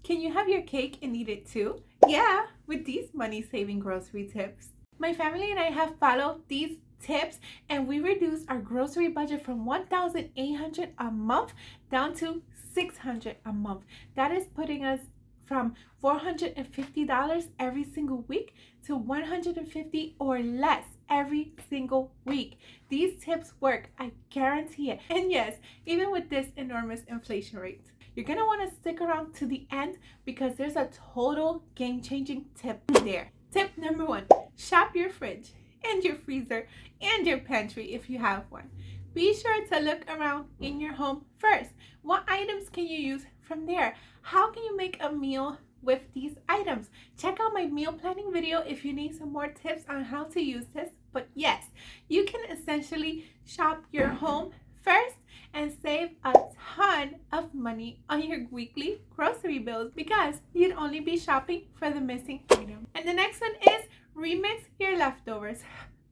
Can you have your cake and eat it too? Yeah, with these money-saving grocery tips. My family and I have followed these tips and we reduced our grocery budget from $1,800 a month down to $600 a month. That is putting us from $450 every single week to $150 or less every single week. These tips work, I guarantee it. And yes, even with this enormous inflation rate, you're gonna want to stick around to the end because there's a total game-changing tip there. Tip number 1, shop your fridge and your freezer and your pantry if you have one. Be sure to look around in your home first. What items can you use from there? How can you make a meal with these items? Check out my meal planning video if you need some more tips on how to use this. But yes, you can essentially shop your home first and save a ton of money on your weekly grocery bills because you'd only be shopping for the missing item. And the next one is remix your leftovers.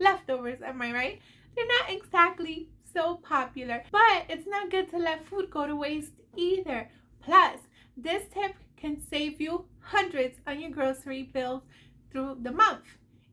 Leftovers, am I right? They're not exactly so popular, but it's not good to let food go to waste either. Plus, this tip can save you hundreds on your grocery bills through the month.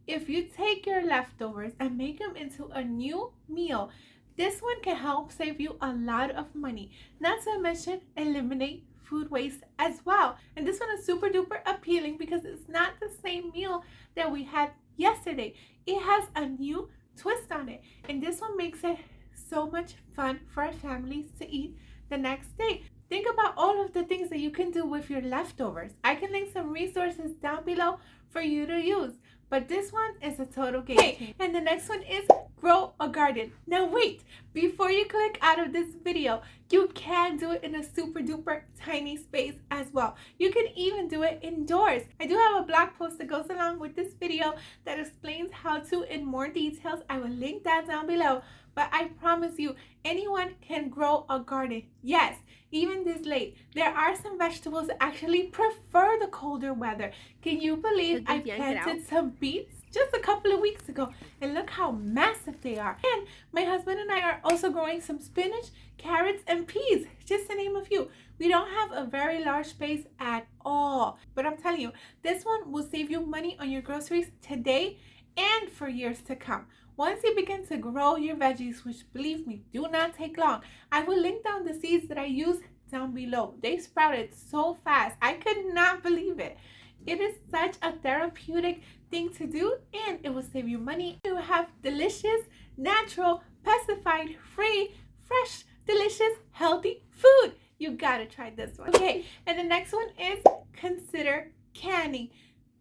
If you take your leftovers and make them into a new meal, this one can help save you a lot of money. Not to mention eliminate food waste as well. And this one is super duper appealing because it's not the same meal that we had yesterday. It has a new twist on it. And this one makes it so much fun for our families to eat the next day. Think about all of the things that you can do with your leftovers. I can link some resources down below for you to use. But this one is a total game changer. And the next one is grow a garden. Now wait, before you click out of this video, you can do it in a super duper tiny space as well. You can even do it indoors. I do have a blog post that goes along with this video that explains how to in more details. I will link that down below. But I promise you, anyone can grow a garden. Yes, even this late. There are some vegetables that actually prefer the colder weather. Can you believe I planted some beets just a couple of weeks ago? And look how massive they are. And my husband and I are also growing some spinach, carrots, and peas, just to name a few. We don't have a very large space at all. But I'm telling you, this one will save you money on your groceries today and for years to come. Once you begin to grow your veggies, which believe me, do not take long, I will link down the seeds that I use down below. They sprouted so fast. I could not believe it. It is such a therapeutic thing to do and it will save you money. You have delicious, natural, pesticide free, fresh, delicious, healthy food. You gotta try this one. Okay, and the next one is consider canning.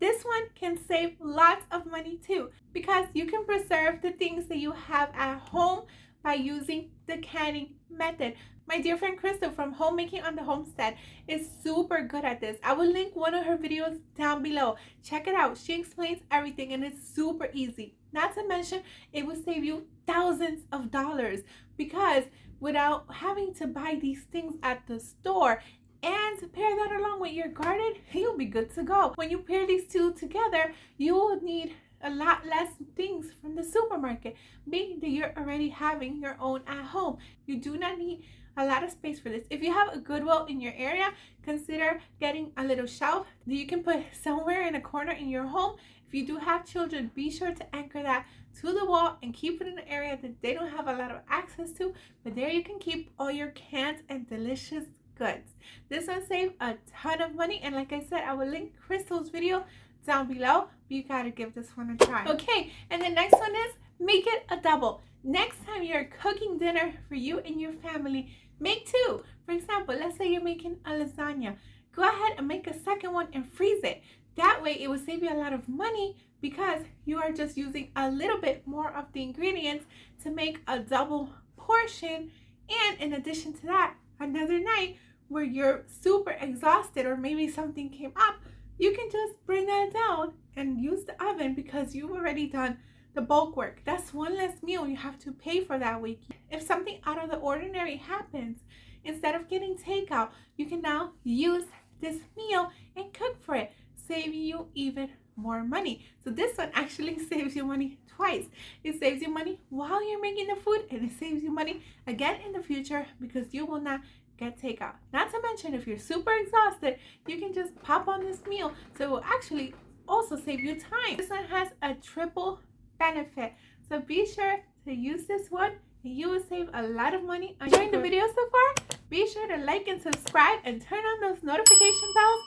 This one can save lots of money too because you can preserve the things that you have at home by using the canning method. My dear friend Crystal from Homemaking on the Homestead is super good at this. I will link one of her videos down below. Check it out. She explains everything and it's super easy. Not to mention, it will save you thousands of dollars because without having to buy these things at the store and to pair that along with your garden, you'll be good to go. When you pair these two together, you will need a lot less things from the supermarket, being that you're already having your own at home. You do not need a lot of space for this. If you have a Goodwill in your area, consider getting a little shelf that you can put somewhere in a corner in your home. If you do have children, be sure to anchor that to the wall and keep it in an area that they don't have a lot of access to, but there you can keep all your canned and delicious goods. This will save a ton of money, and like I said, I will link Crystal's video down below, but you gotta give this one a try. Okay, and the next one is make it a double. Next time you're cooking dinner for you and your family, make two. For example, let's say you're making a lasagna. Go ahead and make a second one and freeze it. That way it will save you a lot of money because you are just using a little bit more of the ingredients to make a double portion. And in addition to that, another night where you're super exhausted or maybe something came up, you can just bring that down and use the oven because you've already done the bulk work. That's one less meal you have to pay for that week. If something out of the ordinary happens, instead of getting takeout, you can now use this meal and cook for it, saving you even more money. So this one actually saves you money twice. It saves you money while you're making the food, and it saves you money again in the future because you will not get takeout. Not to mention, if you're super exhausted, you can just pop on this meal. So it will actually also save you time. This one has a triple benefit. So be sure to use this one and you will save a lot of money. Enjoying the video so far? Be sure to like and subscribe and turn on those notification bells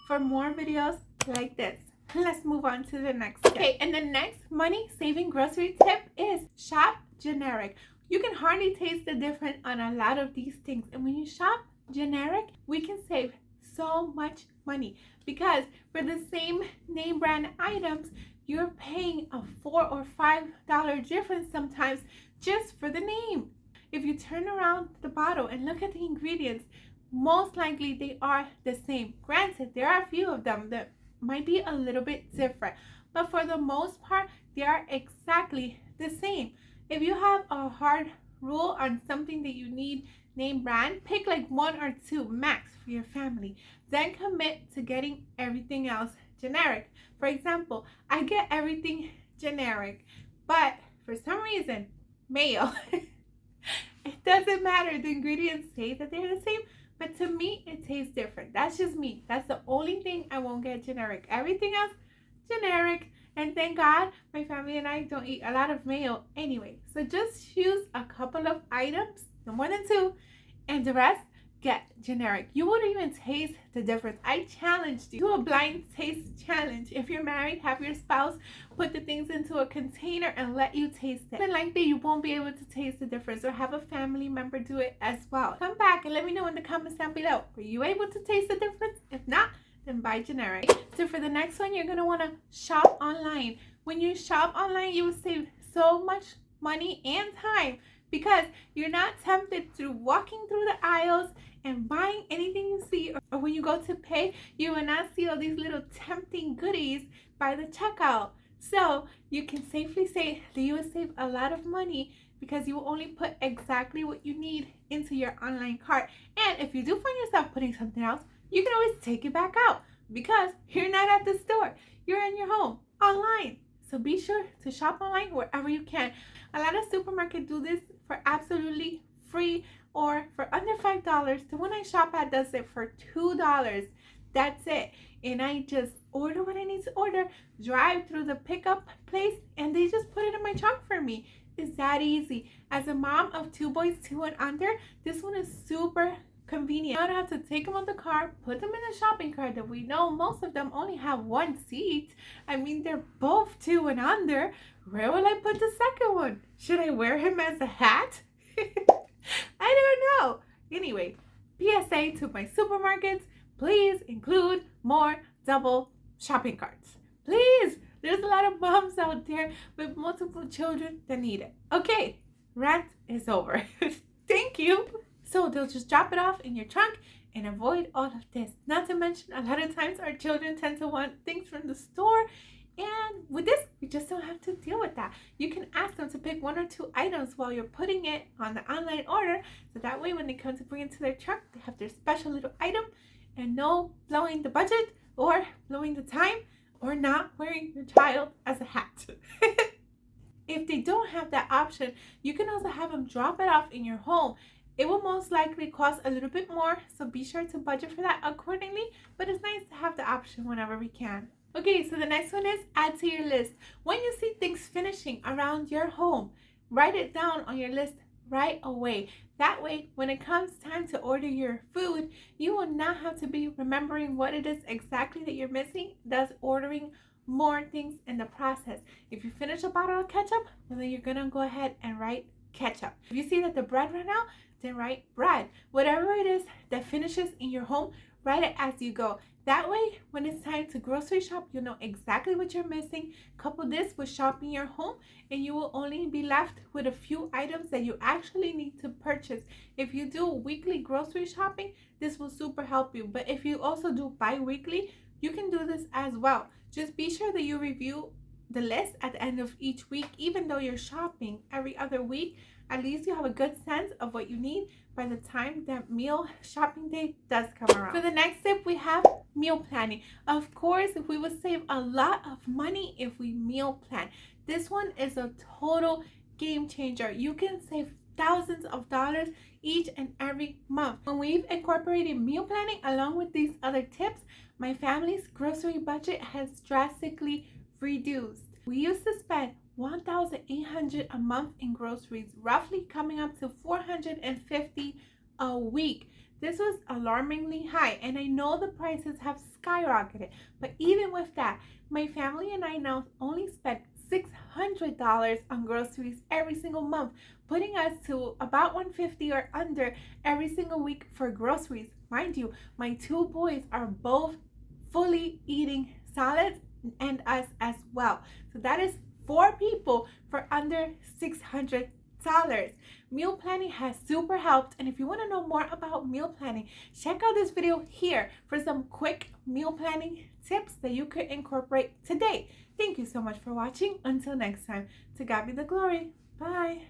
for more videos like this. Let's move on to the next tip. Okay, and the next money saving grocery tip is shop generic. You can hardly taste the difference on a lot of these things. And when you shop generic, we can save so much money because for the same name brand items, you're paying a $4 or $5 difference sometimes just for the name. If you turn around the bottle and look at the ingredients, most likely they are the same. Granted, there are a few of them that might be a little bit different, but for the most part, they are exactly the same. If you have a hard rule on something that you need name brand, pick like 1 or 2 max for your family. Then commit to getting everything else generic. For example, I get everything generic, but for some reason, mayo. It doesn't matter. The ingredients say that they're the same, but to me, it tastes different. That's just me. That's the only thing I won't get generic. Everything else, generic. And thank God, my family and I don't eat a lot of mayo anyway. So just choose a couple of items, no more than 2, and the rest, get generic. You wouldn't even taste the difference. I challenged you to a blind taste challenge. If you're married, have your spouse put the things into a container and let you taste it. More likely you won't be able to taste the difference, or have a family member do it as well. Come back and let me know in the comments down below. Were you able to taste the difference? If not, then buy generic. So for the next one, you're going to want to shop online. When you shop online, you will save so much money and time because you're not tempted through walking through the aisles and buying anything you see, or when you go to pay, you will not see all these little tempting goodies by the checkout. So you can safely say that you will save a lot of money because you will only put exactly what you need into your online cart. And if you do find yourself putting something else, you can always take it back out because you're not at the store. You're in your home, online. So be sure to shop online wherever you can. A lot of supermarkets do this for absolutely free or for under $5. The one I shop at does it for $2. That's it. And I just order what I need to order, drive through the pickup place, and they just put it in my trunk for me. It's that easy. As a mom of 2 boys, 2 and under, this one is super convenient. I don't have to take them out the car, put them in the shopping cart that we know most of them only have 1 seat. I mean, they're both 2 and under. Where will I put the second one? Should I wear him as a hat? I don't know. Anyway, PSA to my supermarkets, please include more double shopping carts. Please. There's a lot of moms out there with multiple children that need it. Okay, rant is over. Thank you. So they'll just drop it off in your trunk and avoid all of this. Not to mention, a lot of times our children tend to want things from the store. And with this, you just don't have to deal with that. You can ask them to pick 1 or 2 items while you're putting it on the online order. So that way, when they come to bring it to their truck, they have their special little item and no blowing the budget or blowing the time or not wearing your child as a hat. If they don't have that option, you can also have them drop it off in your home. It will most likely cost a little bit more, so be sure to budget for that accordingly, but it's nice to have the option whenever we can. Okay, so the next one is add to your list. When you see things finishing around your home, write it down on your list right away. That way, when it comes time to order your food, you will not have to be remembering what it is exactly that you're missing, thus ordering more things in the process. If you finish a bottle of ketchup, well, then you're gonna go ahead and write ketchup. If you see that the bread ran out, then write bread. Whatever it is that finishes in your home, write it as you go. That way, when it's time to grocery shop, you'll know exactly what you're missing. Couple this with shopping your home, and you will only be left with a few items that you actually need to purchase. If you do weekly grocery shopping, this will super help you. But if you also do bi-weekly, you can do this as well. Just be sure that you review the list at the end of each week. Even though you're shopping every other week, at least you have a good sense of what you need by the time that meal shopping day does come around. For the next tip, we have meal planning. Of course, we would save a lot of money if we meal plan. This one is a total game changer. You can save thousands of dollars each and every month. When we've incorporated meal planning along with these other tips, my family's grocery budget has drastically reduced. We used to spend $1,800 a month in groceries, roughly coming up to $450 a week. This was alarmingly high, and I know the prices have skyrocketed, but even with that, my family and I now only spend $600 on groceries every single month, putting us to about $150 or under every single week for groceries. Mind you, my two boys are both fully eating salads and us as well. So that is 4 people for under $600. Meal planning has super helped, and if you want to know more about meal planning, check out this video here for some quick meal planning tips that you could incorporate today. Thank you so much for watching. Until next time, to God be the glory. Bye.